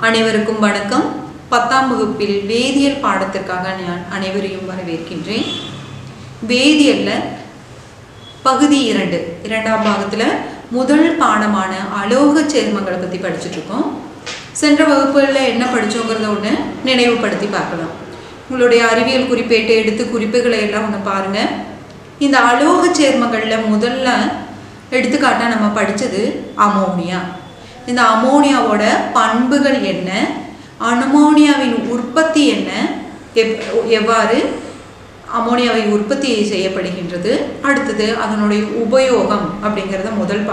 அனைவருக்கும் வணக்கம். 10ஆம் வகுப்பில் வேதியியல் பாடத்திற்காக நான் அனைவரையும் வரவேற்கின்றேன். வேதியியல்ல பகுதி 2 இரண்டாம் பாகத்துல முதல் பாடமான அலோக சேர்மங்களை பத்தி படிச்சிட்டு இருக்கோம். சென்ற வகுப்புல என்ன படிச்சோங்கிறத ஒன்று நினைவுபடுத்தி பார்க்கலாம். உங்களுடைய அறிவியல் குறிப்பேட்டை எடுத்து குறிப்புகளை எல்லாம் ஒன்று பாருங்க. இந்த அலோக சேர்மங்கள்ல முதல்ல எடுத்துக்காட்டா நம்ம படிச்சது அமோனியா. இந்த அமோனியாவோட பண்புகள் என்ன, அமோனியாவின் உற்பத்தி என்ன, எவ்வாறு அமோனியாவை உற்பத்தி செய்யப்படுகின்றது, அடுத்தது அதனுடைய உபயோகம் அப்படிங்கிறத முதல்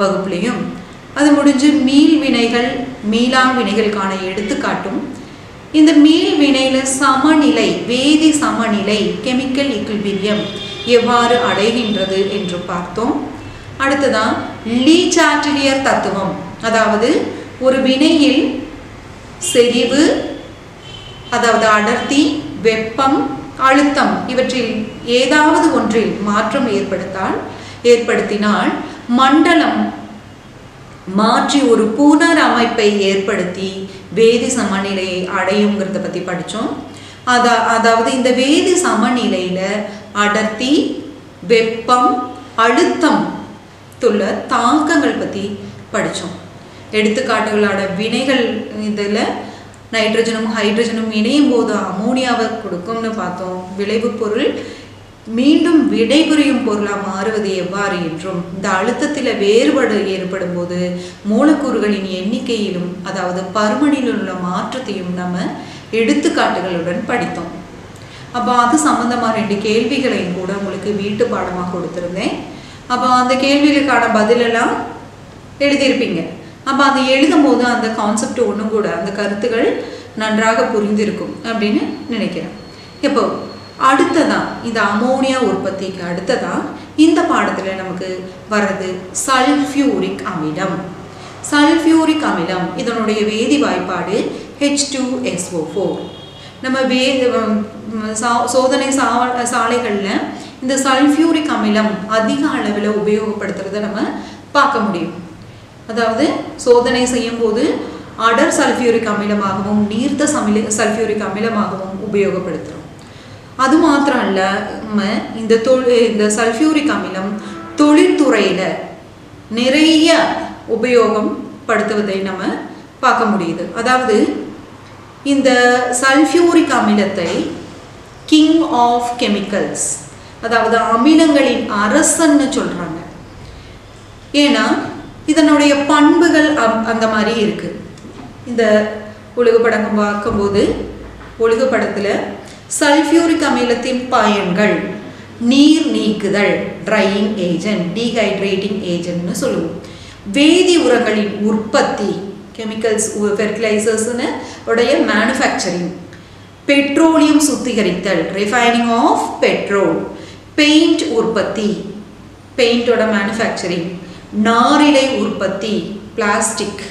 வகுப்புலையும், அது முடிஞ்சு மீள் வினைகள் மீளாங் வினைகளுக்கான எடுத்துக்காட்டும், இந்த மீள் வினையில சமநிலை வேதி சமநிலை கெமிக்கல் ஈக்விலிபிரியம் எவ்வாறு அடைகின்றது என்று பார்த்தோம். அடுத்ததான் லீ சாட்டிலியர் தத்துவம், அதாவது ஒரு வினையில் செறிவு, அதாவது அடர்த்தி, வெப்பம், அழுத்தம் இவற்றில் ஏதாவது ஒன்றில் மாற்றம் ஏற்படுத்தினால் மண்டலம் மாற்றி ஒரு புனரமைப்பை ஏற்படுத்தி வேதி சமநிலையை அடையுங்கிறத பத்தி படிச்சோம். அதாவது இந்த வேதி சமநிலையில அடர்த்தி, வெப்பம், அழுத்தம் துள்ள தாக்கங்கள் பத்தி படிச்சோம். எடுத்துக்காட்டுகளோட வினைகள் இதில் நைட்ரஜனும் ஹைட்ரஜனும் இணையும் போது அமோனியாவை கொடுக்கும்னு பார்த்தோம். விளைவு பொருள் மீண்டும் விடைபுரியும் பொருளாக மாறுவது எவ்வாறு என்றும், இந்த அழுத்தத்தில் வேறுபாடு ஏற்படும் போது மூலக்கூறுகளின் எண்ணிக்கையிலும் அதாவது பருமனில் உள்ள மாற்றத்தையும் நம்ம எடுத்துக்காட்டுகளுடன் படித்தோம். அப்போ அது சம்பந்தமாக 2 கேள்விகளையும் கூட உங்களுக்கு வீட்டு பாடமாக கொடுத்துருந்தேன். அப்போ அந்த கேள்விகளுக்கான பதிலெல்லாம் எழுதியிருப்பீங்க. அப்போ அதை எழுதும் போது அந்த கான்செப்ட் ஒன்றும் கூட அந்த கருத்துக்கள் நன்றாக புரிந்திருக்கும் அப்படின்னு நினைக்கிறேன். இப்போ அடுத்ததான் இந்த அமோனியா உற்பத்திக்கு அடுத்ததான் இந்த பாடத்தில் நமக்கு வர்றது சல்ஃபியூரிக் அமிலம். சல்ஃபியூரிக் அமிலம் இதனுடைய வேதி வாய்ப்பாடு H2SO4. நம்ம சோதனை சாலைகளில் இந்த சல்ஃபியூரிக் அமிலம் அதிக அளவில் உபயோகப்படுத்துறதை நம்ம பார்க்க முடியும். அதாவது சோதனை செய்யும் போது அடர் சல்ஃபியூரிக் அமிலமாகவும் நீர்த்த சல்ஃபியூரிக் அமிலமாகவும் உபயோகப்படுத்துகிறோம். அது மாத்திரம் அல்ல, நம்ம இந்த சல்ஃபியூரிக் அமிலம் தொழில்துறையில் நிறைய உபயோகம் படுத்துவதை நம்ம பார்க்க முடியுது. அதாவது இந்த சல்ஃபியூரிக் அமிலத்தை கிங் ஆஃப் கெமிக்கல்ஸ், அதாவது அமிலங்களின் அரசன்னு சொல்றாங்க. ஏன்னா இதனுடைய பண்புகள் அந்த மாதிரி இருக்கு. இந்த ஒழுகுபடம் பார்க்கும்போது ஒழுகுபடத்துல சல்ஃபியூரிக் அமிலத்தின் பயன்கள் நீர் நீக்குதல், ட்ரையிங் ஏஜென்ட், டீஹைட்ரேட்டிங் ஏஜென்ட்னு சொல்லுவோம். வேதி உரங்களின் உற்பத்தி, கெமிக்கல்ஸ் ஃபெர்டிலைசர்ஸ்னு உடைய மேனுஃபேக்சரிங், பெட்ரோலியம் சுத்திகரித்தல், ரிஃபைனிங் ஆஃப் பெட்ரோல், பெயிண்ட் உற்பத்தி, பெயிண்டோட மேனுஃபேக்சரிங், நாரிழை உற்பத்தி, பிளாஸ்டிக்,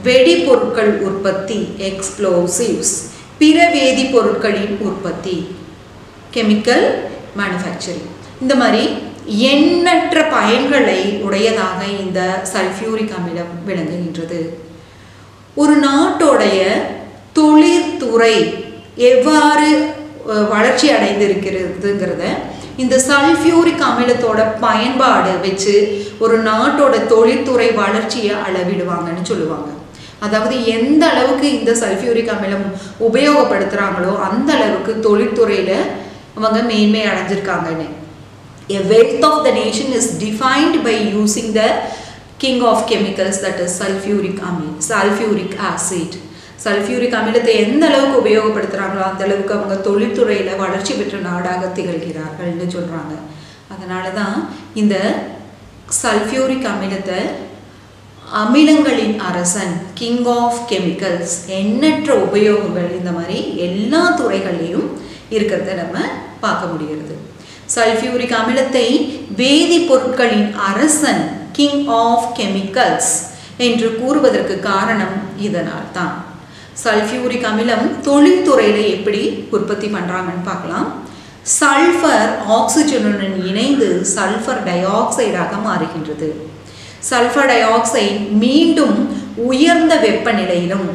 வெடிபொருட்கள் உற்பத்தி, எக்ஸ்ப்ளோசிவ்ஸ், பிற வேதிப்பொருட்களின் உற்பத்தி, கெமிக்கல் மேனுஃபேக்சரிங், இந்த மாதிரி எண்ணற்ற பயன்களை உடையதாக இந்த சல்ஃபியூரிக் அமிலம் விளங்குகின்றது. ஒரு நாட்டோடைய தொழிற்துறை எவ்வாறு வளர்ச்சி அடைந்திருக்கிறதுங்கிறத இந்த சல்ஃபியூரிக் அமிலத்தோட பயன்பாடு வச்சு ஒரு நாட்டோட தொழில்துறை வளர்ச்சியை அளவிடுவாங்கன்னு சொல்லுவாங்க. அதாவது எந்த அளவுக்கு இந்த சல்ஃபியூரிக் அமிலம் உபயோகப்படுத்துகிறாங்களோ அந்த அளவுக்கு தொழில்துறையில் அவங்க மேன்மை அடைஞ்சிருக்காங்கன்னு. A wealth of the nation is defined by using the king of chemicals, that is sulfuric acid. Sulphuric அமிலத்தை எந்த அளவுக்கு உபயோகப்படுத்துகிறாங்களோ அந்த அளவுக்கு அவங்க தொழில்துறையில் வளர்ச்சி பெற்ற நாடாக திகழ்கிறார்கள்னு சொல்கிறாங்க. அதனால தான் இந்த சல்ஃபியூரிக் அமிலத்தை அமிலங்களின் அரசன், கிங் ஆஃப் கெமிக்கல்ஸ், எண்ணற்ற உபயோகங்கள் இந்த மாதிரி எல்லா துறைகள்லையும் இருக்கிறத நம்ம பார்க்க முடிகிறது. சல்ஃபியூரிக் அமிலத்தை வேதிப்பொருட்களின் அரசன், கிங் ஆஃப் கெமிக்கல்ஸ் என்று கூறுவதற்கு காரணம் இதனால் தான். சல்ஃபியூரிக் அமிலம் தொழில்துறையில் எப்படி உற்பத்தி பண்ணுறாங்கன்னு பார்க்கலாம். சல்ஃபர் ஆக்சிஜனுடன் இணைந்து சல்ஃபர் டை ஆக்சைடாக மாறுகின்றது. சல்ஃபர் டை ஆக்சைடு மீண்டும் உயர்ந்த வெப்பநிலையிலும்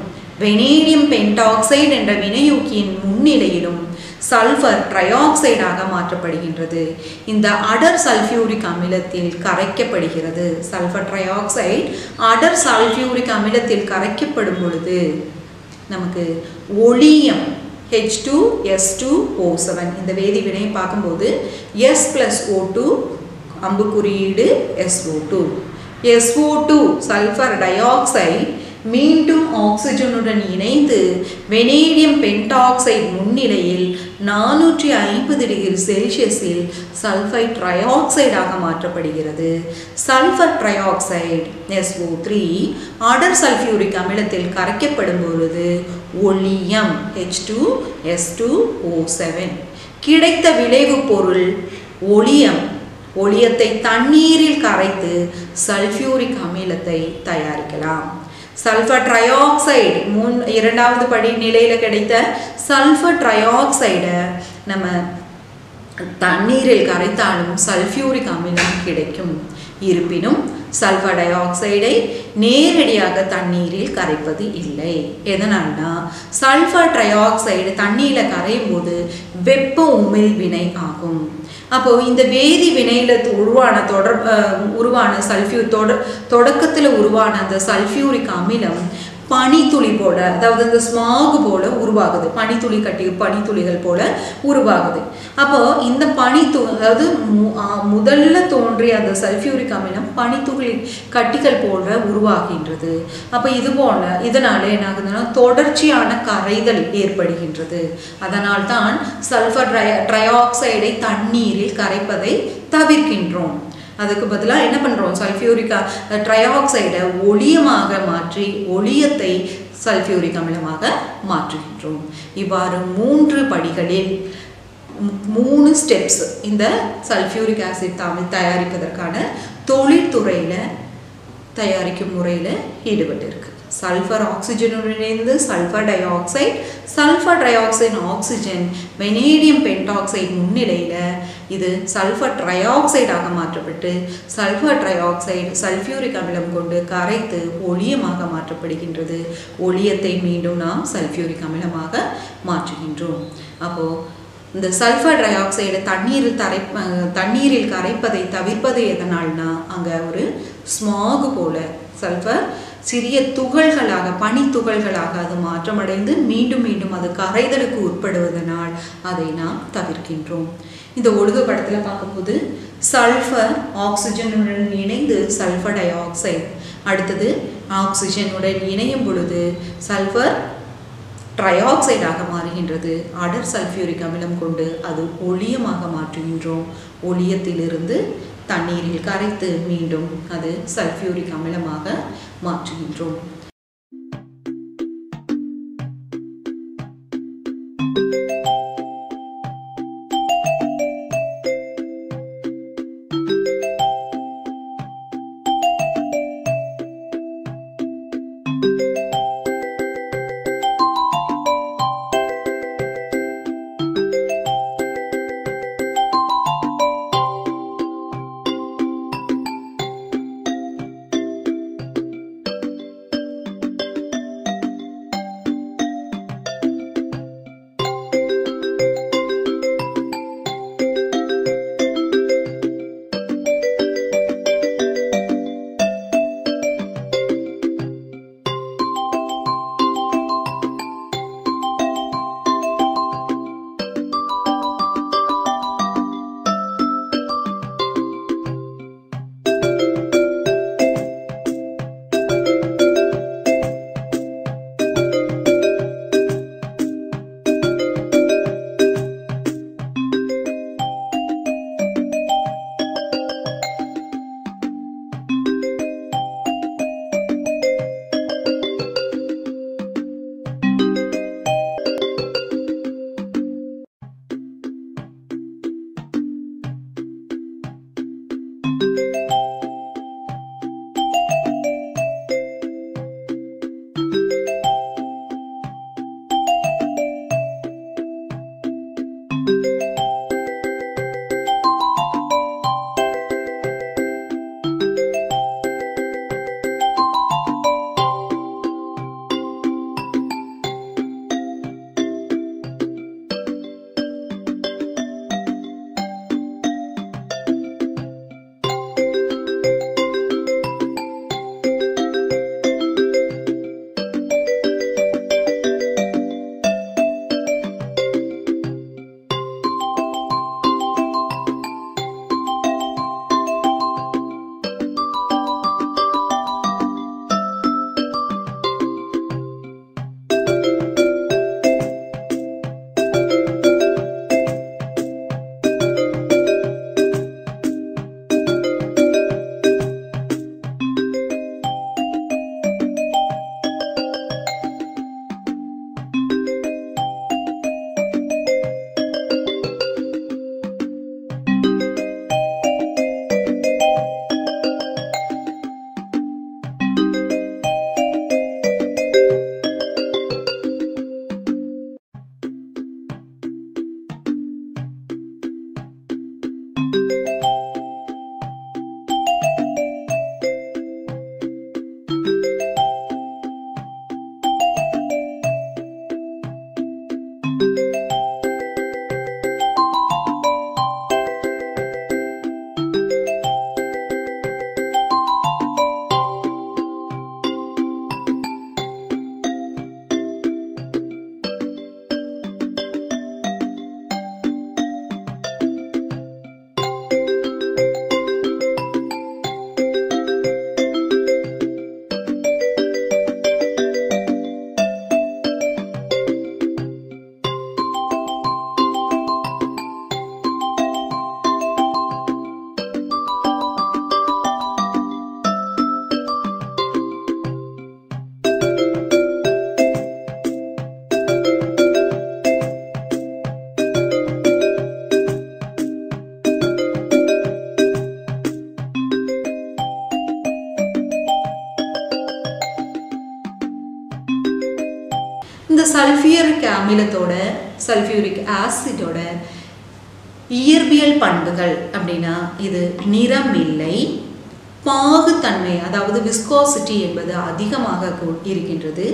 வெனேடியம் பென்டாக்சைடு என்ற வினையூக்கியின் முன்னிலையிலும் சல்ஃபர் ட்ரையாக்சைடாக மாற்றப்படுகின்றது. இந்த அடர் சல்ஃபியூரிக் அமிலத்தில் கரைக்கப்படுகிறது. சல்ஃபர் ட்ரையாக்சைடு அடர் சல்ஃபியூரிக் அமிலத்தில் கரைக்கப்படும் பொழுது நமக்கு ஒளியம் H2S2O7 இந்த வேதி வினையை பார்க்கும்போது S+O2 அம்பு குறியீடு SO2 SO2 sulphur di oxide மீண்டும் ஆக்சிஜனுடன் இணைந்து வெனேடியம் பென்டாக்சைடு முன்னிலையில் 450 டிகிரி செல்சியஸில் சல்ஃபைட் ட்ரையாக்சைடாக மாற்றப்படுகிறது. சல்ஃபர் ட்ரையாக்சைடு SO3 அடர் சல்ஃபியூரிக் அமிலத்தில் கரைக்கப்படும் பொழுது ஒளியம் H2S2O7 கிடைத்த விளைவு பொருள் ஒளியத்தை தண்ணீரில் கரைத்து சல்ஃபியூரிக் அமிலத்தை தயாரிக்கலாம். சல்ஃபர் ட்ரையாக்சைடு இரண்டாவது படி நிலையில் கிடைத்த சல்ஃபர் ட்ரையாக்சைடை நம்ம தண்ணீரில் கரைத்தாலும் சல்ஃபியூரிக் அமிலம் கிடைக்கும். இருப்பினும் சல்ஃபர் டை ஆக்சைடை நேரடியாக தண்ணீரில் கரைப்பது இல்லை. எதனால்னா சல்ஃபர் ட்ரையாக்சைடு தண்ணீரில் கரையும் போது வெப்ப உமிழ் வினை ஆகும். அப்போ இந்த வேதி வினையில உருவான தொடக்கத்தில் உருவான அந்த சல்ஃபியூரிக் அமிலம் பனித்துளி போல, அதாவது இந்த ஸ்மாக் போல உருவாகுது. பனித்துளிகள் போல உருவாகுது. அப்போ இந்த அதாவது முதல்ல தோன்றிய அந்த சல்ஃபியூரிக் அமிலம் பனித்துளி கட்டிகள் போல உருவாகின்றது. அப்போ இதனால என்ன ஆகுதுன்னா தொடர்ச்சியான கரைதல் ஏற்படுகின்றது. அதனால் தான் சல்ஃபர் ட்ரையாக்சைடை தண்ணீரில் கரைப்பதை தவிர்க்கின்றோம். அதுக்கு பதிலாக என்ன பண்ணுறோம், சல்ஃபியூரிக் ட்ரையாக்சைடை ஒளியமாக மாற்றி ஒளியத்தை சல்ஃபியூரிக் அமிலமாக மாற்றுகின்றோம். இவ்வாறு 3 படிகளில் 3 ஸ்டெப்ஸ் இந்த சல்ஃபியூரிக் ஆசிட் தயாரிப்பதற்கான தொழில்துறையில் தயாரிக்கும் முறையில் ஈடுபட்டிருக்கு. சல்ஃபர் ஆக்சிஜனுடன் இணைந்து sulphur di oxide, sulphur di oxide oxygen vanadium pentoxide முன்னிலையில் இது சல்ஃபர் ட்ரையாக்சைடாக மாற்றப்பட்டு சல்ஃபர் ட்ரையாக்சைடு சல்ஃபியூரிக் அமிலம் கொண்டு கரைத்து ஒளியமாக மாற்றப்படுகின்றது. ஒளியத்தை மீண்டும் நாம் சல்ஃபியூரிக் அமிலமாக மாற்றுகின்றோம். அப்போது இந்த சல்ஃபர் டை ஆக்சைடு தண்ணீரில் கரைப்பதை தவிர்ப்பது எதனால்னா அங்கே ஒரு ஸ்மாக் போல சல்ஃபர் சிறிய துகள்களாக பனித்துகள்களாக அது மாற்றமடைந்து மீண்டும் மீண்டும் அது கரைதலுக்கு உட்படுவதனால் அதை நாம் தவிர்க்கின்றோம். இந்த ஒழுங்கு படத்தில் பார்க்கும்போது சல்ஃபர் ஆக்சிஜனுடன் இணைந்து சல்ஃபர் டை ஆக்சைடு, அடுத்தது ஆக்சிஜனுடன் இணையும் பொழுது சல்ஃபர் ட்ரையாக்சைடாக மாறுகின்றது. அடர் சல்ஃபியூரிக் அமிலம் கொண்டு அது ஒளியமாக மாற்றுகின்றோம். ஒளியத்திலிருந்து தண்ணீரில் கரைத்து மீண்டும் அது சல்ஃபியூரிக் அமிலமாக மாற்றுகின்றோம். இந்த சல்ஃபியூரிக் அமிலத்தோட சல்ஃபியூரிக் ஆசிடோட இயற்பியல் பண்புகள் அப்படின்னா இது நிறமில்லை, பாகுத்தன்மை அதாவது விஸ்கோசிட்டி என்பது அதிகமாக இருக்கின்றது,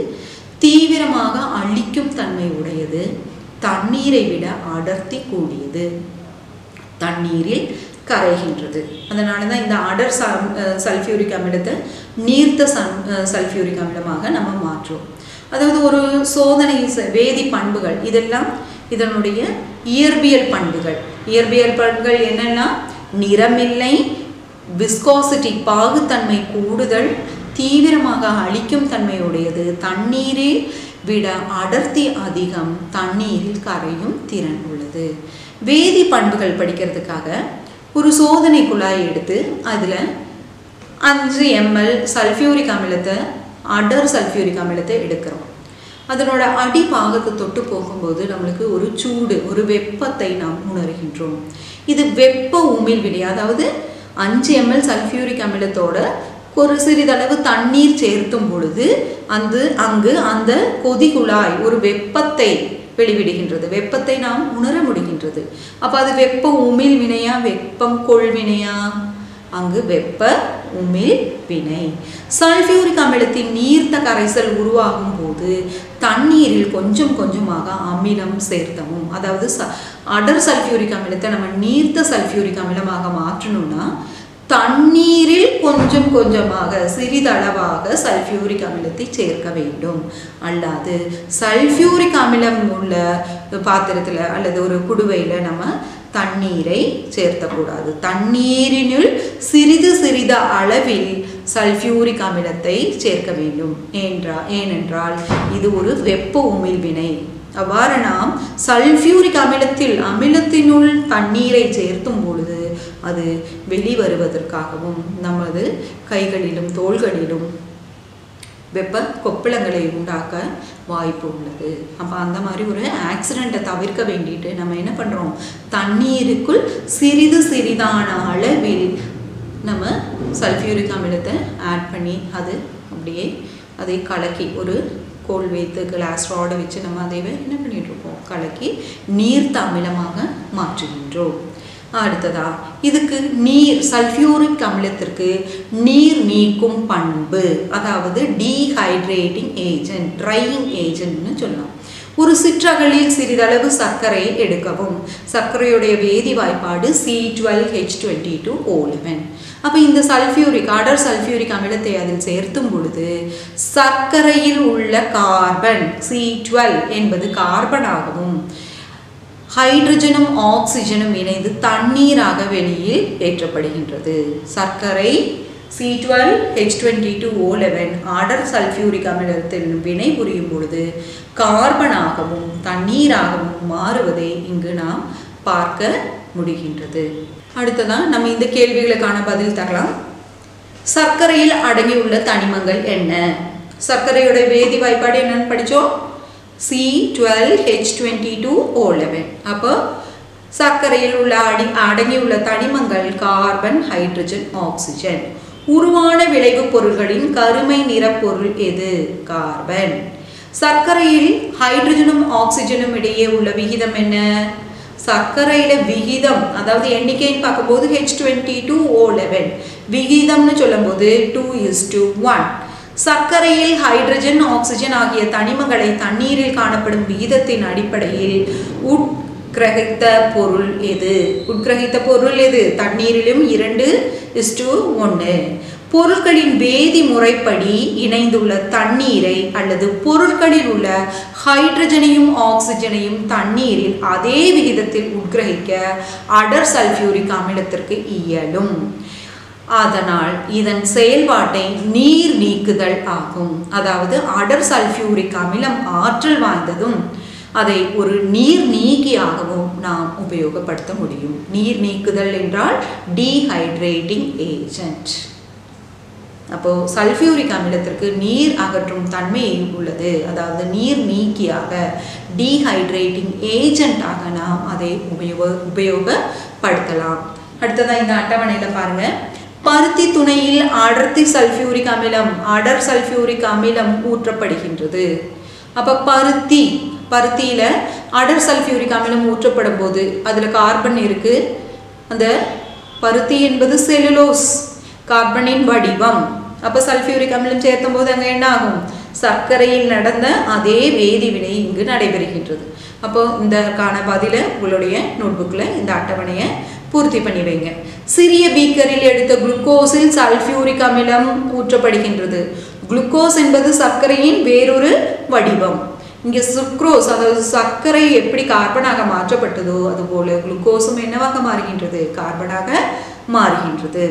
தீவிரமாக அழிக்கும் தன்மை உடையது, தண்ணீரை விட அடர்த்தி கூடியது, தண்ணீரில் கரைகின்றது. அதனால தான் இந்த அடர் சல்ஃபியூரிக் அமிலத்தை நீர்த்த சல்ஃபியூரிக் அமிலமாக நம்ம மாற்றுவோம். அதாவது ஒரு சோதனை வேதி பண்புகள் இதெல்லாம் இதனுடைய இயற்பியல் பண்புகள். இயற்பியல் பண்புகள் என்னன்னா நிறமில்லை, விஸ்கோசிட்டி பாகுத்தன்மை கூடுதல், தீவிரமாக அழிக்கும் தன்மையுடையது, தண்ணீரில் விட அடர்த்தி அதிகம், தண்ணீரில் கரையும் திறன் உள்ளது. வேதி பண்புகள் படிக்கிறதுக்காக ஒரு சோதனை குழாய் எடுத்து அதில் 5 ml சல்ஃபியூரிக் அமிலத்தை அடர் சல்ஃபியூரிக் அமிலத்தை எடுக்கிறோம். அதனோட அடிபாகத்தை தொட்டு போகும்போது நம்மளுக்கு ஒரு சூடு, ஒரு வெப்பத்தை நாம் உணர்கின்றோம். இது வெப்ப உமிழ்வினை. அதாவது 5 ml சல்ஃபியூரிக் அமிலத்தோட ஒரு சிறிதளவு தண்ணீர் சேர்த்தும் பொழுது அங்கு அந்த கொதிகுழாய் ஒரு வெப்பத்தை வெளிவிடுகின்றது, வெப்பத்தை நாம் உணர முடிகின்றது. அப்போ அது வெப்ப உமிழ் வினையா வெப்பம் கொள்வினையா? அங்கு வெப்ப உமிழ் வினை. சல்ஃபியூரிக் அமிலத்தின் நீர்த்த கரைசல் உருவாகும் போது தண்ணீரில் கொஞ்சம் கொஞ்சமாக அமிலம் சேர்த்தவும், அதாவது அடர் சல்ஃபியூரிக் அமிலத்தை நம்ம நீர்த்த சல்ஃபியூரிக் அமிலமாக மாற்றணும்னா தண்ணீரில் கொஞ்சம் கொஞ்சமாக சிறிதளவாக சல்ஃபியூரிக் அமிலத்தை சேர்க்க வேண்டும். அல்லாது சல்ஃபியூரிக் அமிலம் உள்ள பாத்திரத்தில் அல்லது ஒரு குடுவையில் நம்ம தண்ணீரை சேர்த்தக்கூடாது. தண்ணீரினுள் சிறிது சிறிது அளவில் சல்ஃபியூரிக் அமிலத்தை சேர்க்க வேண்டும். ஏனென்றால் இது ஒரு வெப்ப உமிழ்வினை. அவ்வாறு நாம் சல்ஃபியூரிக் அமிலத்தினுள் தண்ணீரை சேர்த்தும் பொழுது அது வெளிவருவதற்காகவும் நமது கைகளிலும் தோள்களிலும் வெப்ப கொப்பளங்களை உண்டாக்க வாய்ப்பு உள்ளது. அப்போ அந்த மாதிரி ஒரு ஆக்சிடெண்ட்டை தவிர்க்க வேண்டிட்டு நம்ம என்ன பண்ணுறோம், தண்ணீருக்குள் சிறிது சிறிதான அளவில் நம்ம சல்ஃபியூரிக் அமிலத்தை ஆட் பண்ணி அதை கலக்கி ஒரு கோல் வைத்து கிளாஸ் ராடை வச்சு நம்ம அதை என்ன பண்ணிட்டு இருப்போம், கலக்கி நீர்த்த அமிலமாக மாற்றுகின்றோம். அடுத்ததா இதுக்கு சல்ஃபியூரிக் அமிலத்திற்கு நீர் நீக்கும் பண்பு, அதாவது டீஹைட்ரேட்டிங் ஏஜென்ட், ட்ரையிங் ஏஜென்ட்னு சொல்லலாம். ஒரு சிற்றகலில் சிறிதளவு சர்க்கரையை எடுக்கவும். சர்க்கரையுடைய வேதி வாய்ப்பாடு C12H22O11. அப்போ இந்த அடர் சல்ஃபியூரிக் அமிலத்தை அதில் சேர்த்தும் பொழுது சர்க்கரையில் உள்ள கார்பன் C12 என்பது கார்பனாகவும் ஹைட்ரஜனும் ஆக்சிஜனும் இணைந்து தண்ணீராக வெளியில் ஏற்றப்படுகின்றது. சர்க்கரை C12H22O11 அடர் சல்ஃபியூரிக் அமிலத்தில் வினை புரியும் பொழுது கார்பனாகவும் தண்ணீராகவும் மாறுவதை இங்கு நாம் பார்க்க முடிகின்றது. அடுத்ததான் நம்ம இந்த கேள்விகளுக்கான பதில் தரலாம். சர்க்கரையில் அடங்கியுள்ள தனிமங்கள் என்ன? சர்க்கரையோட வேதி வாய்ப்பாடு என்னன்னு படித்தோம், C12H22O11. அப்போ சர்க்கரையில் உள்ள அடங்கியுள்ள தனிமங்கள் கார்பன், ஹைட்ரஜன், ஆக்சிஜன். உருவான விளைவு பொருள்களின் கருமை நிறப்பொருள் எது? கார்பன். சர்க்கரையில் ஹைட்ரஜனும் ஆக்சிஜனும் இடையே உள்ள விகிதம் என்ன? சர்க்கரையில விகிதம், அதாவது எண்ணிக்கைன்னு பார்க்கும்போது H22O11, விகிதம்னு சொல்லும் போது 2:1. சர்க்கரையில் ஹைட்ரஜன், ஆக்சிஜன் ஆகிய தனிமங்களை தண்ணீரில் காணப்படும் விகிதத்தின் அடிப்படையில் உட்கிரகித்த பொருள் எது? தண்ணீரிலும் 2:1. பொருட்களின் வேதி முறைப்படி இணைந்துள்ள தண்ணீரை அல்லது பொருட்களில் உள்ள ஹைட்ரஜனையும் ஆக்சிஜனையும் தண்ணீரில் அதே விகிதத்தில் உட்கிரகிக்க அடர் சல்ஃபியூரிக் அமிலத்திற்கு இயலும். அதனால் இதன் செயல்பாட்டை நீர் நீக்குதல் ஆகும். அதாவது அடர் சல்ஃபியூரிக் அமிலம் ஆற்றல் வாய்ந்ததும் அதை ஒரு நீர் நீக்கியாகவும் நாம் உபயோகப்படுத்த முடியும். நீர் நீக்குதல் என்றால் டீஹைட்ரேட்டிங் ஏஜென்ட். அப்போ சல்ஃபியூரிக் அமிலத்திற்கு நீர் அகற்றும் தன்மை உள்ளது. அதாவது நீர் நீக்கியாக, டீஹைட்ரேட்டிங் ஏஜென்ட்டாக நாம் அதை உபயோகப்படுத்தலாம். அடுத்ததான் இந்த அட்டவணையில் பாருங்க, பருத்தி துணையில் அடர் சல்ஃபியூரிக் அமிலம் ஊற்றப்படுகின்றது. அப்போ பருத்தியில் அடர் சல்ஃபியூரிக் அமிலம் ஊற்றப்படும் போது அதில் கார்பன் இருக்குது. அந்த பருத்தி என்பது செல்லுலோஸ், கார்பனின் வடிவம். அப்போ சல்ஃபியூரிக் அமிலம் சேர்த்தும் போது அங்கே என்ன ஆகும்? சர்க்கரையில் நடந்த அதே வேதிவினை இங்கு நடைபெறுகின்றது. அப்போ இதற்கான பதிலை உங்களுடைய நோட்புக்கில் இந்த அட்டவணையை பூர்த்தி பண்ணி வைங்க. சிறிய பீக்கரில் எடுத்த குளுக்கோஸில் சல்ஃபியூரிக் அமிலம் ஊற்றப்படுகின்றது. குளுக்கோஸ் என்பது சர்க்கரையின் வேறொரு வடிவம். இங்கே சுக்ரோஸ், அதாவது சர்க்கரை எப்படி கார்பனாக மாற்றப்பட்டதோ அதுபோல குளுக்கோஸும் என்னவாக மாறுகின்றது? கார்பனாக மாறுகின்றது.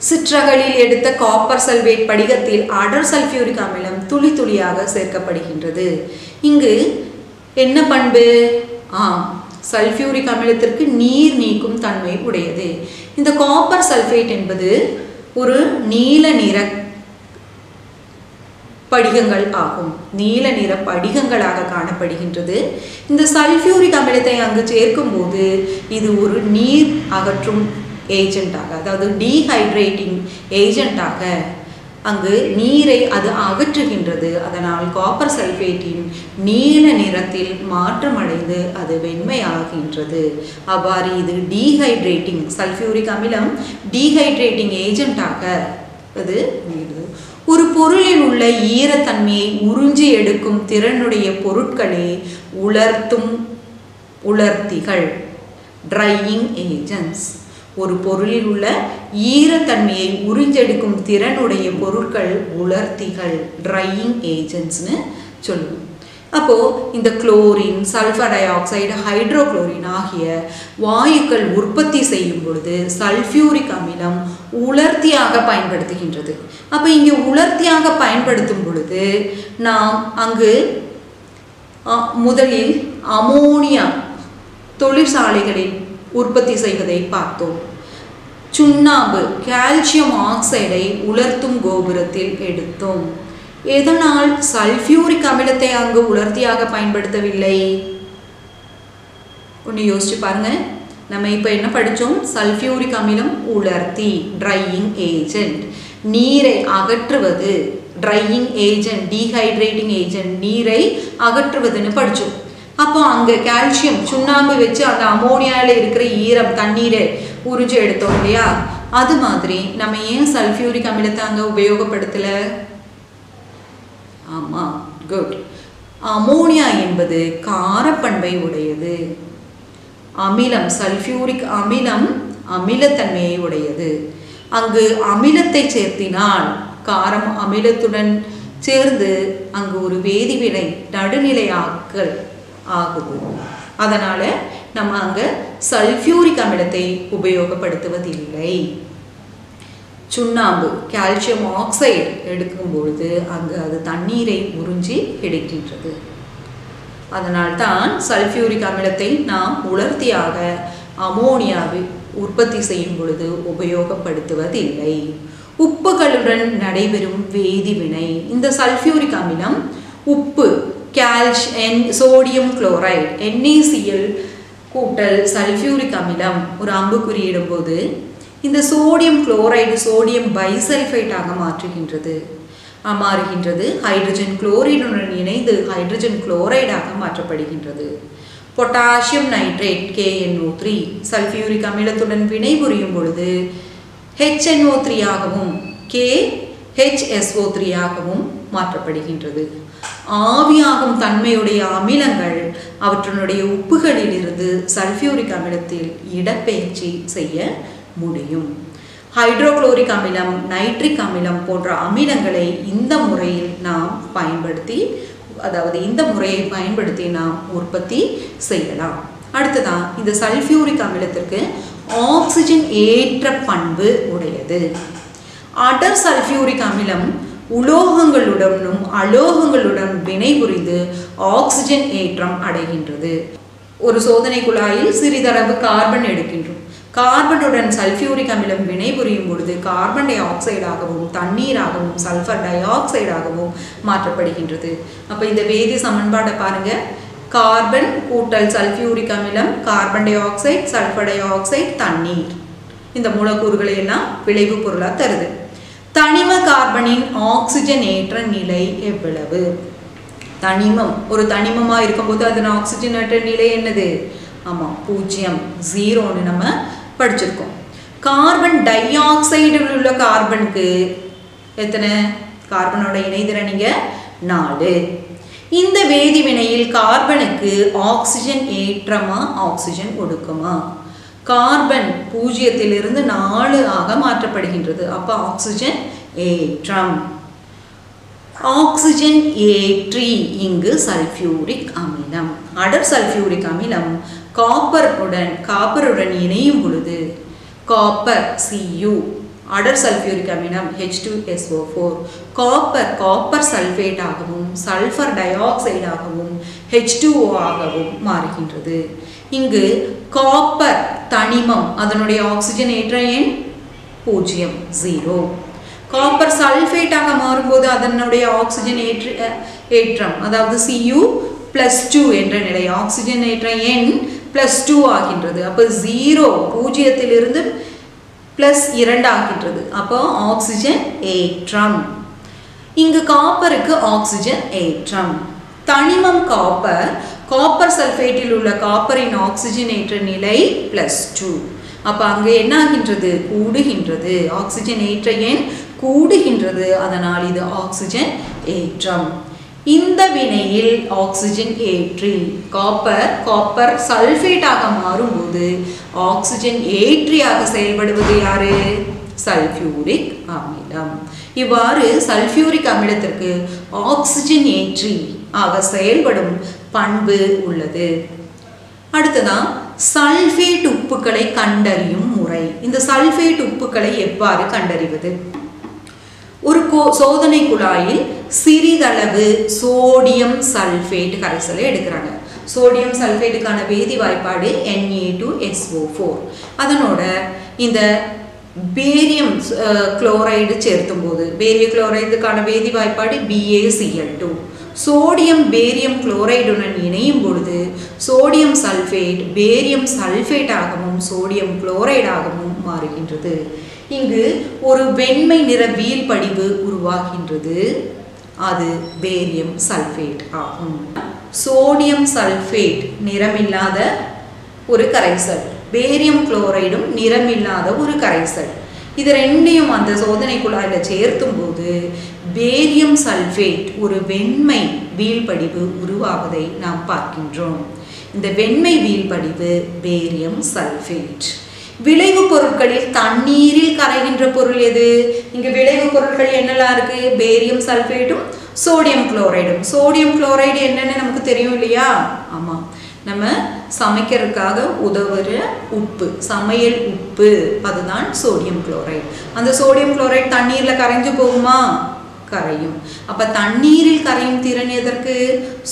சிற்றகளில் எடுத்த காப்பர் சல்வேட் படிகத்தில் அடர் சல்ஃபியூரிக் அமிலம் துளி துளியாக சேர்க்கப்படுகின்றது. இங்கு என்ன பண்பு? சல்ஃபியூரிக் அமிலத்திற்கு நீர் நீக்கும் தன்மை உடையது. இந்த காப்பர் சல்ஃபேட் என்பது ஒரு நீல நிற படிகங்கள் ஆகும். நீல நிற படிகங்களாக காணப்படுகின்றது. இந்த சல்ஃபியூரிக் அமிலத்தை அங்கு சேர்க்கும் போது இது ஒரு நீர் அகற்றும் ஏஜென்ட்டாக, அதாவது டீஹைட்ரேட்டிங் ஏஜென்ட்டாக அங்கு நீரை அது அகற்றுகின்றது. அதனால் காப்பர் சல்ஃபேட்டின் நீல நிறத்தில் மாற்றமடைந்து அது வெண்மையாகின்றது. அவ்வாறு இது டீஹைட்ரேட்டிங், சல்ஃபியூரிக் அமிலம் டீஹைட்ரேட்டிங் ஏஜென்ட்டாக அது ஒரு பொருளில் உள்ள ஈரத்தன்மையை உறிஞ்சி எடுக்கும் திறனுடைய பொருட்களே உலர்த்திகள், ட்ரையிங் ஏஜென்ட்ஸ். ஒரு பொருளில் உள்ள ஈரத்தன்மையை உறிஞ்செடுக்கும் திறனுடைய பொருட்கள் உலர்த்திகள், ட்ரையிங் ஏஜென்ட்ஸ்னு சொல்லுவோம். அப்போது இந்த chlorine, sulphur di oxide, hydrochloric ஆகிய வாயுக்கள் உற்பத்தி செய்யும் பொழுது சல்ஃபியூரிக் அமிலம் உலர்த்தியாக பயன்படுத்துகின்றது. அப்போ இங்கே உலர்த்தியாக பயன்படுத்தும் பொழுது நாம் அங்கு முதலில் அமோனியா தொழிற்சாலைகளில் உற்பத்தி செய்வதை பார்த்தோம். சுண்ணாம்பு, கால்சியம் ஆக்சைடை உலர்த்தும் கோபுரத்தில் எடுத்தோம். எதனால் சல்ஃபியூரிக் அமிலத்தை அங்கு உலர்த்தியாக பயன்படுத்தவில்லை? ஒன்று யோசிச்சு பாருங்க. நம்ம இப்போ என்ன படித்தோம்? சல்ஃபியூரிக் அமிலம் உலர்த்தி, ட்ரையிங் ஏஜென்ட், நீரை அகற்றுவது, ட்ரையிங் ஏஜென்ட், டீஹைட்ரேட்டிங் ஏஜென்ட், நீரை அகற்றுவதுன்னு படித்தோம். அப்போ அங்கே கால்சியம் சுண்ணாம்பு வச்சு அந்த அமோனியாவில் இருக்கிற ஈரம் தண்ணீரை உறிஞ்சி எடுத்தோம் இல்லையா? அது மாதிரி நம்ம ஏன் சல்ஃபியூரிக் அமிலத்தை அங்கே உபயோகப்படுத்தலை? ஆமாம், குட். அமோனியா என்பது காரப்பண்பை உடையது. அமிலம், சல்ஃபியூரிக் அமிலம் அமிலத்தன்மையை உடையது. அங்கு அமிலத்தை சேர்த்தினால் காரம் அமிலத்துடன் சேர்ந்து அங்கு ஒரு வேதிவினை நடுநிலையாக்கல் ஆகுது. அதனால நம்ம அங்க சல்ஃபியூரிக் அமிலத்தை உபயோகப்படுத்துவதில்லை. சுண்ணாம்பு, கால்சியம் ஆக்சைடு எடுக்கும் பொழுது அங்கு அது தண்ணீரை உறிஞ்சி எடுக்கின்றது. அதனால்தான் சல்ஃபியூரிக் அமிலத்தை நாம் உலர்த்தியாக அமோனியாவை உற்பத்தி செய்யும் பொழுது உபயோகப்படுத்துவதில்லை. உப்புகளுடன் நடைபெறும் வேதிவினை. இந்த சல்ஃபியூரிக் அமிலம் உப்பு, சோடியம் குளோரைடு, NaCl கூட்டல் சல்ஃபியூரிக் அமிலம் ஒரு அம்புக்குறி இடும்போது இந்த சோடியம் குளோரைடு சோடியம் பைசல்ஃபேட்டாக மாறுகின்றது. ஹைட்ரஜன் குளோரைடுடன் இணைந்து ஹைட்ரஜன் குளோரைடாக மாற்றப்படுகின்றது. பொட்டாசியம் நைட்ரேட் KNO3 சல்ஃபியூரிக் அமிலத்துடன் வினைபுரியும் பொழுது HNO3 ஆகவும் KHSO3 ஆகவும் மாற்றப்படுகின்றது. ஆவியாகும் தன்மையுடைய அமிலங்கள் அவற்றினுடைய உப்புகளிலிருந்து சல்ஃபியூரிக் அமிலத்தில் இடப்பெயர்ச்சி செய்ய முடியும். ஹைட்ரோக்ளோரிக் அமிலம், நைட்ரிக் அமிலம் போன்ற அமிலங்களை இந்த முறையை பயன்படுத்தி நாம் உற்பத்தி செய்யலாம். அடுத்ததான் இந்த சல்ஃபியூரிக் அமிலத்திற்கு ஆக்சிஜன் ஏற்ற பண்பு உடையது. அடர் சல்ஃபியூரிக் அமிலம் உலோகங்களுடனும் அலோகங்களுடன் வினைபுரிந்து ஆக்சிஜன் ஏற்றம் அடைகின்றது. ஒரு சோதனை குழாயில் சிறிதளவு கார்பன் எடுக்கின்றோம். கார்பனுடன் சல்ஃபியூரிக் அமிலம் வினைபுரியும் பொழுது கார்பன் டை ஆக்சைடாகவும் தண்ணீராகவும் சல்ஃபர் டை ஆக்சைடாகவும் மாற்றப்படுகின்றது. அப்போ இந்த வேதி சமன்பாடை பாருங்க. கார்பன் கூட்டல் சல்ஃபியூரிக் அமிலம், carbon di oxide, sulphur di oxide, தண்ணீர். இந்த மூலக்கூறுகளை எல்லாம் விளைவு பொருளாக தருது. தனிம கார்பனின் ஆக்சிஜன் ஏற்ற நிலை எவ்வளவு? தனிமம் ஒரு தனிமமாக இருக்கும்போது அதன் ஆக்சிஜனேற்ற நிலை என்னது? ஆமாம், 0 0ன்னு நம்ம படிச்சிருக்கோம். கார்பன் டை ஆக்சைடில் உள்ள கார்பனுக்கு எத்தனை? கார்பனோட இணைதிறன் இங்கே 4. இந்த வேதிவினையில் கார்பனுக்கு ஆக்சிஜன் ஏற்றமா ஆக்சிஜன் ஒடுக்கமா? கார்பன் 0லிருந்து 4 ஆக மாற்றப்படுகின்றது. அப்போ ஆக்சிஜன் ஏற்றம். ஆக்சிஜன் ஏற்றி இங்கு சல்ஃபியூரிக் அமிலம். அடர் சல்ஃபியூரிக் அமிலம் காப்பருடன் இணையும் பொழுது காப்பர் Cu, அடர் சல்ஃபியூரிக் அமிலம் H2SO4 காப்பர் சல்ஃபேட் ஆகவும் சல்ஃபர் டை ஆக்சைடு ஆகவும் H2O ஆகவும் மாறுகின்றது. இங்கு காப்பர் தனிமம் அதனுடைய ஆக்சிஜன் ஏற்ற எண் 0 0. காப்பர் சல்ஃபேட்டாக மாறும்போது அதனுடைய ஆக்சிஜன் ஏற்றம் அதாவது Cu+2 என்ற நிலை ஆக்சிஜன் ஏற்ற எண் +2 ஆகின்றது. அப்போ 0 0லிருந்து +2 ஆகின்றது. அப்போ ஆக்சிஜன் ஏற்றம். இங்கு காப்பருக்கு ஆக்சிஜன் ஏற்றம். தனிமம் காப்பர் சல்ஃபேட்டில் உள்ள காப்பரின் ஆக்சிஜன் ஏற்ற நிலை +2. அப்போ அங்கே என்ன ஆகின்றது? கூடுகின்றது. ஆக்சிஜன் ஏற்ற எண் கூடுகின்றது. அதனால் இது ஆக்சிஜன் ஏற்றம். இந்த வினையில் ஆக்சிஜன் ஏற்றி காப்பர் சல்ஃபேட்டாக மாறும்போது ஆக்சிஜன் ஏற்றியாக செயல்படுவது யாரு? சல்ஃபியூரிக் அமிலம். இவ்வாறு சல்ஃபியூரிக் அமிலத்திற்கு ஆக்சிஜன் ஏற்றி ஆக செயல்படும் பண்பு உள்ளது. அடுத்ததான் சல்ஃபேட் உப்புக்களை கண்டறியும் முறை. இந்த சல்ஃபேட் உப்புக்களை எவ்வாறு கண்டறிவது? ஒரு சோதனை குழாயில் சிறிதளவு சோடியம் சல்ஃபேட் கரைசலை எடுக்கிறாங்க. சோடியம் சல்ஃபேட்டுக்கான வேதி வாய்ப்பாடு Na2SO4. அதனோட இந்த பேரியம் குளோரைடு சேர்த்தும் போது பேரிய குளோரைடுக்கான வேதி வாய்ப்பாடு BaCl2. சோடியம் பேரியம் குளோரைடுடன் இணையும் பொழுது சோடியம் சல்ஃபேட் பேரியம் சல்ஃபேட்டாகவும் சோடியம் குளோரைடாகவும் மாறுகின்றது. இங்கு ஒரு வெண்மை நிற வீழ்படிவு உருவாகின்றது. அது பேரியம் சல்ஃபேட் ஆகும். சோடியம் சல்ஃபேட் நிறமில்லாத ஒரு கரைசல், பேரியம் குளோரைடும் நிறமில்லாத ஒரு கரைசல். இது ரெண்டையும் அந்த சோதனை குழாயில் சேர்த்தும் போது பேரியம் சல்ஃபேட் ஒரு வெண்மை வீழ்படிவு உருவாவதை நாம் பார்க்கின்றோம். இந்த வெண்மை வீழ்படிவு பேரியம் சல்ஃபேட். விளைவு பொருட்களில் தண்ணீரில் கரைகின்ற பொருள் எது? இங்கு விளைவு பொருட்கள் என்னெல்லாம் இருக்கு? பேரியம் சல்ஃபேட்டும் சோடியம் குளோரைடும். சோடியம் குளோரைடு என்னன்னு நமக்கு தெரியும் இல்லையா? ஆமாம், நம்ம சமைக்கிறதுக்காக உதவுற உப்பு, சமையல் உப்பு, அதுதான் சோடியம் குளோரைடு. அந்த சோடியம் குளோரைடு தண்ணீரில் கரைஞ்சு போகுமா? கரையும். அப்போ தண்ணீரில் கரையும் திறன் எதற்கு?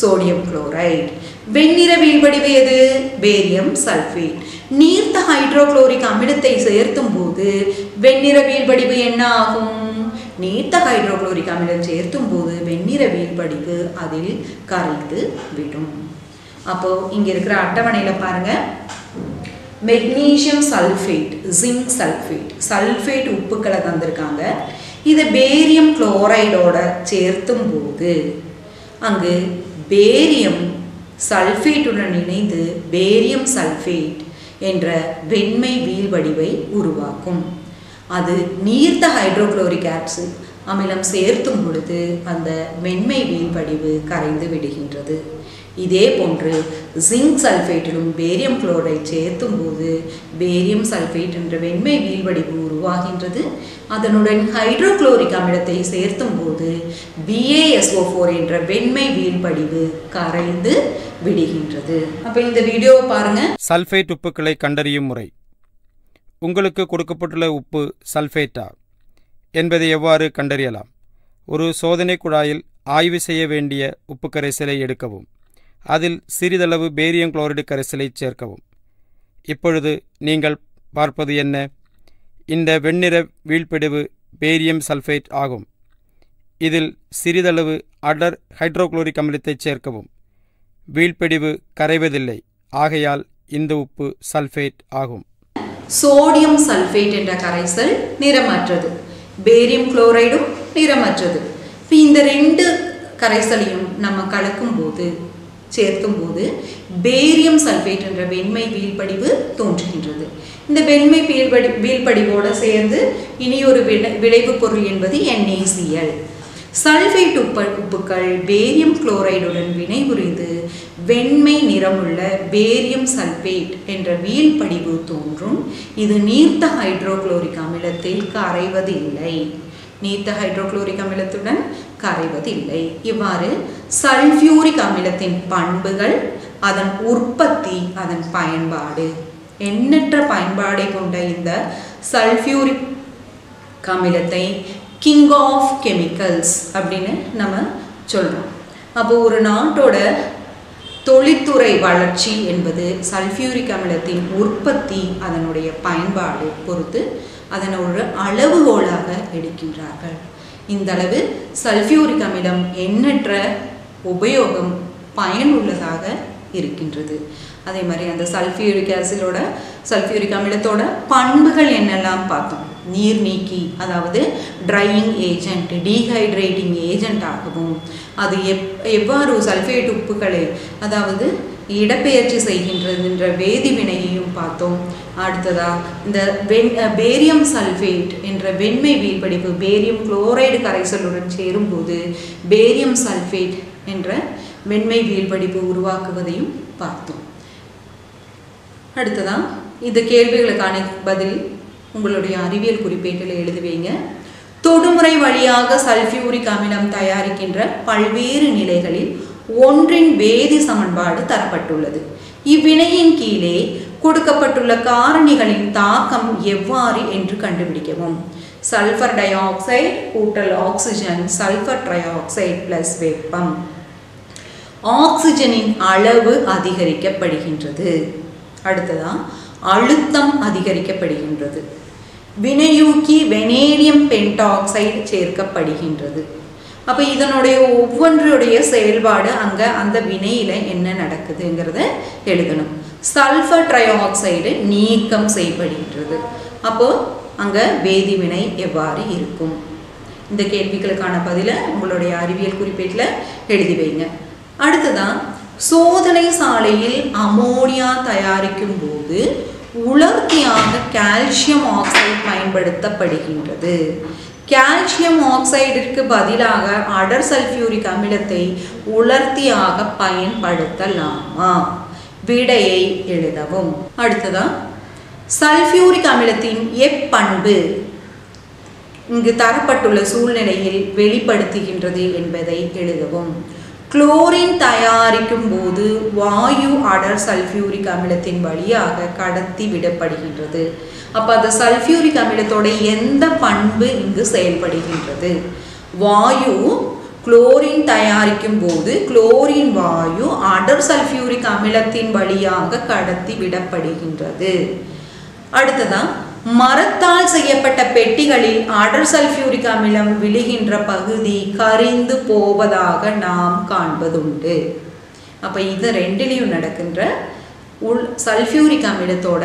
Sodium chloride. வெண்ணிற வீழ்படிவு எது? Barium sulphate. நீர்த்த ஹைட்ரோகுளோரிக் அமிலத்தை சேர்த்தும் போது வெண்ணிற வீழ்படிவு என்ன ஆகும்? நீர்த்த ஹைட்ரோகுளோரிக் அமிலம் சேர்த்தும் போது வெண்ணிற வீழ்படிவு அதில் கரைந்து விடும். அப்போ இங்க இருக்கிற அட்டவணையில் பாருங்க, magnesium sulphate, zinc sulphate, sulphate உப்புக்களை தந்திருக்காங்க. இதை பேரியம் குளோரைடோட சேர்த்தும் போது அங்கு பேரியம் சல்ஃபேட்டுடன் இணைந்து பேரியம் சல்ஃபேட் என்ற வெண்மை வீழ்வடிவை உருவாக்கும். அது நீர்த்த ஹைட்ரோகுளோரிக் ஆசிட் அமிலம் சேர்த்தும் பொழுது அந்த வெண்மை வீழ்வடிவு கரைந்து விடுகின்றது. இதே போன்று ஜிங்க் சல்ஃபேட்டிலும் பேரியம் குளோரைடு சேர்த்தும் போது பேரியம் சல்ஃபேட் என்ற வெண்மை வீழ்வடிவு உருவாகின்றது. அதனுடன் ஹைட்ரோகுளோரிக் அமிலத்தை சேர்த்தும் போது BaSO4 என்ற வெண்மை வீழ்வடிவு கரைந்து விடுகின்றது. அப்ப இந்த வீடியோவை பாருங்க. சல்ஃபேட் உப்புக்களை கண்டறியும் முறை. உங்களுக்கு கொடுக்கப்பட்டுள்ள உப்பு சல்ஃபேட்டா என்பதை எவ்வாறு கண்டறியலாம்? ஒரு சோதனை குழாயில் ஆய்வு செய்ய வேண்டிய உப்பு கரைசலை எடுக்கவும். அதில் சிறிதளவு பேரியம் குளோரைடு கரைசலை சேர்க்கவும். இப்பொழுது நீங்கள் பார்ப்பது என்ன? இந்த வெண்ணிற வீழ்பிடிவு பேரியம் சல்ஃபேட் ஆகும். இதில் சிறிதளவு அடர் ஹைட்ரோகுளோரிக் அமிலத்தை சேர்க்கவும். வீழ்பிடிவு கரைவதில்லை, ஆகையால் இந்த உப்பு சல்ஃபேட் ஆகும். சோடியம் சல்ஃபேட் என்ற கரைசல் நிறமற்றது, பேரியம் குளோரைடும் நிறமற்றது. இந்த ரெண்டு கரைசலையும் நம்ம கலக்கும் போது சேர்த்தும் போது பேரியம் சல்பேட் என்ற வெண்மை வீழ்படிவு தோன்றுகின்றது. இந்த வெண்மை வீழ்படிவோடு சேர்ந்து இனியொரு விளைவு பொருள் என்பது NaCl. சல்பேட் உப்புக்கள் பேரியம் குளோரைடுடன் வினைபுரிந்து வெண்மை நிறமுள்ள பேரியம் சல்பேட் என்ற வீழ்படிவு தோன்றும். இது நீர்த்த ஹைட்ரோகுளோரிக் அமிலத்தில் கரைவதில்லை. நீர்த்த ஹைட்ரோகுளோரிக் அமிலத்துடன் கரைவதில்லை. இவ்வாறு சல்ஃபியூரிக் அமிலத்தின் பண்புகள், அதன் உற்பத்தி, அதன் பயன்பாடு, எண்ணற்ற பயன்பாடை கொண்ட இந்த சல்ஃபியூரிக் அமிலத்தை கிங் ஆஃப் கெமிக்கல்ஸ் அப்படின்னு நம்ம சொல்றோம். அப்போ ஒரு நாட்டோட தொழில்துறை வளர்ச்சி என்பது சல்ஃபியூரிக் அமிலத்தின் உற்பத்தி, அதனுடைய பயன்பாடு பொறுத்து அதனை ஒரு அளவுகோலாக எடுக்கின்றார்கள். இந்த அளவு சல்ஃபியூரிக் அமிலம் எண்ணற்ற உபயோகம் பயனுள்ளதாக இருக்கின்றது. அதே மாதிரி அந்த சல்ஃபியூரிக் அமிலத்தோட பண்புகள் என்னெல்லாம் பார்த்தோம். நீர் நீக்கி, அதாவது ட்ரையிங் ஏஜென்ட், டீஹைட்ரேட்டிங் ஏஜென்ட் ஆகவும், அது எவ்வாறு சல்ஃபேட் உப்புகளை அதாவது இடப்பெயர்ச்சி செய்கின்றதுன்ற வேதிவினையையும் பார்த்தோம். அடுத்ததா இந்த பேரியம் சல்ஃபேட் என்ற வெண்மை வீழ்படிவு பேரியம் குளோரைடு கரைசலுடன் சேரும்போது பேரியம் சல்ஃபேட் என்ற வெண்மை வீழ்படிவு உருவாக்குவதையும் பார்த்தோம். அடுத்ததா இந்த கேள்விகளுக்கான பதில் உங்களுடைய அறிவியல் குறிப்பேட்டில் எழுதுவீங்க. தொடுமுறை வழியாக சல்ஃபியூரிக் அமிலம் தயாரிக்கின்ற பல்வேறு நிலைகளில் ஒன்றின் வேதி சமன்பாடு தரப்பட்டுள்ளது. இவ்வினையின் கீழே கொடுக்கப்பட்டுள்ள காரணிகளின் தாக்கம் எவ்வாறு என்று கண்டுபிடிக்கவும். சல்ஃபர் டை ஆக்சைடு கூட்டல் oxygen, sulphur try oxide plus வெப்பம். ஆக்சிஜனின் அளவு அதிகரிக்கப்படுகின்றது. அடுத்ததா அழுத்தம் அதிகரிக்கப்படுகின்றது. வினையூக்கி வெனேடியம் பென்டாக்சைடு சேர்க்கப்படுகின்றது. அப்போ இதனுடைய ஒவ்வொன்றுடைய செயல்பாடு அங்கே அந்த வினையில் என்ன நடக்குதுங்கிறத எழுதணும். சல்ஃபர் ட்ரை ஆக்சைடு நீக்கம் செய்யப்படுகின்றது. அப்போது அங்கே வேதிவினை எவ்வாறு இருக்கும்? இந்த கேள்விகளுக்கான பதிலை உங்களுடைய அறிவியல் குறிப்பேட்டில் எழுதி வைங்க. அடுத்ததான் சோதனை சாலையில் அமோனியா தயாரிக்கும் போது உலர்த்தியாக கால்சியம் ஆக்சைடு பயன்படுத்தப்படுகின்றது. கால்சியம் ஆக்சைடிற்கு பதிலாக அடர் சல்ஃபியூரிக் அமிலத்தை உலர்த்தியாக பயன்படுத்தலாமா? விடையை எழுதவும். அடுத்ததா சல்ஃபியூரிக் அமிலத்தின் எப்பண்பு இங்கு தரப்பட்டுள்ள சூழ்நிலையில் வெளிப்படுத்துகின்றது என்பதை எழுதவும். குளோரின் தயாரிக்கும் போது வாயு அடர் சல்ஃபியூரிக் அமிலத்தின் வழியாக கடத்தி விடப்படுகின்றது. அப்போ அந்த சல்ஃபியூரிக் அமிலத்தோட எந்த பண்பு இங்கு செயல்படுகின்றது? வாயு குளோரின் தயாரிக்கும் போது குளோரின் வாயு அடர் சல்ஃபியூரிக் அமிலத்தின் வழியாக கடத்தி விடப்படுகின்றது. அடுத்ததா மரத்தால் செய்யப்பட்ட பெட்டிகளில் அடர் சல்ஃபியூரிக் அமிலம் விழுகின்ற பகுதி கரிந்து போவதாக நாம் காண்பதுண்டு. அப்போ இது ரெண்டிலையும் நடக்கின்ற சல்ஃபியூரிக் அமிலத்தோட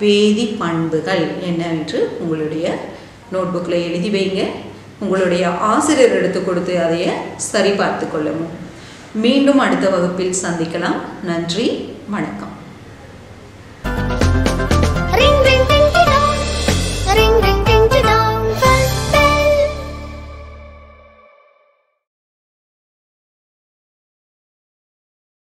வேதி பண்புகள் என்னவென்று உங்களுடைய நோட்புக்கில் எழுதி வைங்க. உங்களுடைய ஆசிரியர் எடுத்து கொடுத்து அதைய சரி பார்த்து கொள்ளவும். மீண்டும் அடுத்த வகுப்பில் சந்திக்கலாம். நன்றி, வணக்கம்.